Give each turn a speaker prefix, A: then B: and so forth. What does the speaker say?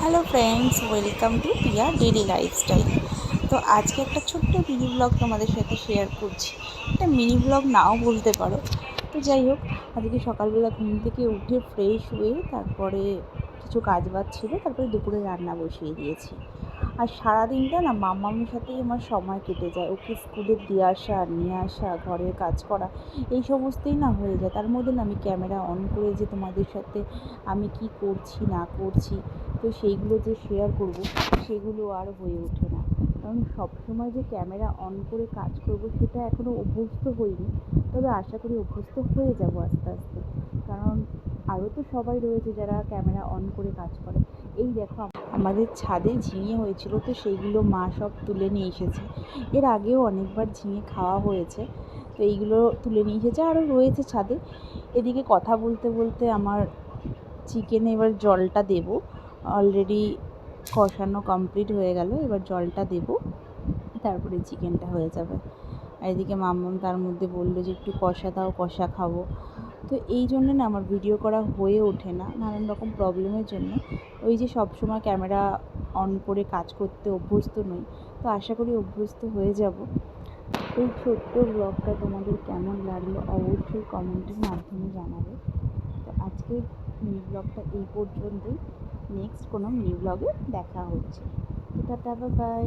A: Hello friends, welcome to Piya daily lifestyle. তো আজকে একটা ছোট্ট মিনি ব্লগ তোমাদের সাথে শেয়ার করছি। একটা মিনি ব্লগ নাও বলতে পারো। তো যাই হোক, আজকে সকালবেলা ঘুম থেকে উঠে ফ্রেশ হয়ে তারপরে কিছু কাজ বাজ ছিল, তারপরে দুপুরে রান্না বসিয়ে দিয়েছি। আর সারাদিনটা না মাম্মামের সাথেই আমার সময় কেটে যায়। ওকে স্কুলে দিয়ে আসা, নিয়ে আসা, ঘরের কাজ করা, এই সমস্তই না হয়ে যায়। তার মধ্যে না আমি ক্যামেরা অন করে যে তোমাদের সাথে আমি কি করছি না করছি, তো সেইগুলো যে শেয়ার করব, সেগুলো আর হয়ে ওঠে না। কারণ সবসময় যে ক্যামেরা অন করে কাজ করব সেটা এখনও অভ্যস্ত হইনি। তবে আশা করি অভ্যস্ত হয়ে যাব আস্তে আস্তে। কারণ আরও তো সবাই রয়েছে যারা ক্যামেরা অন করে কাজ করে। এই দেখো, আমাদের ছাদে ঝিঙে হয়েছিল, তো সেইগুলো মা সব তুলে নিয়ে এসেছে। এর আগেও অনেকবার ঝিঙে খাওয়া হয়েছে, তো এইগুলো তুলে নিয়ে এসেছে, আরও রয়েছে ছাদে। এদিকে কথা বলতে বলতে আমার চিকেনে এবার জলটা দেব। অলরেডি কষানো কমপ্লিট হয়ে গেল, এবার জলটা দেব, তারপরে চিকেনটা হয়ে যাবে। আর এদিকে মাম্মাম তার মধ্যে বললো যে একটু কষা দাও, কষা খাবো। তো এই জন্য না আমার ভিডিও করা হয়ে ওঠে না, নানান রকম প্রবলেমের জন্য। ওই যে সবসময় ক্যামেরা অন করে কাজ করতে অভ্যস্ত নই, তো আশা করি অভ্যস্ত হয়ে যাব। এই ছোট্ট ব্লগটা তোমাদের কেমন লাগলো অবশ্যই কমেন্টের মাধ্যমে জানাবে। তো আজকের মিনি ব্লগটা এই পর্যন্তই। নেক্সট কোনো মিনি ব্লগে দেখা হচ্ছে। Tata, bye bye.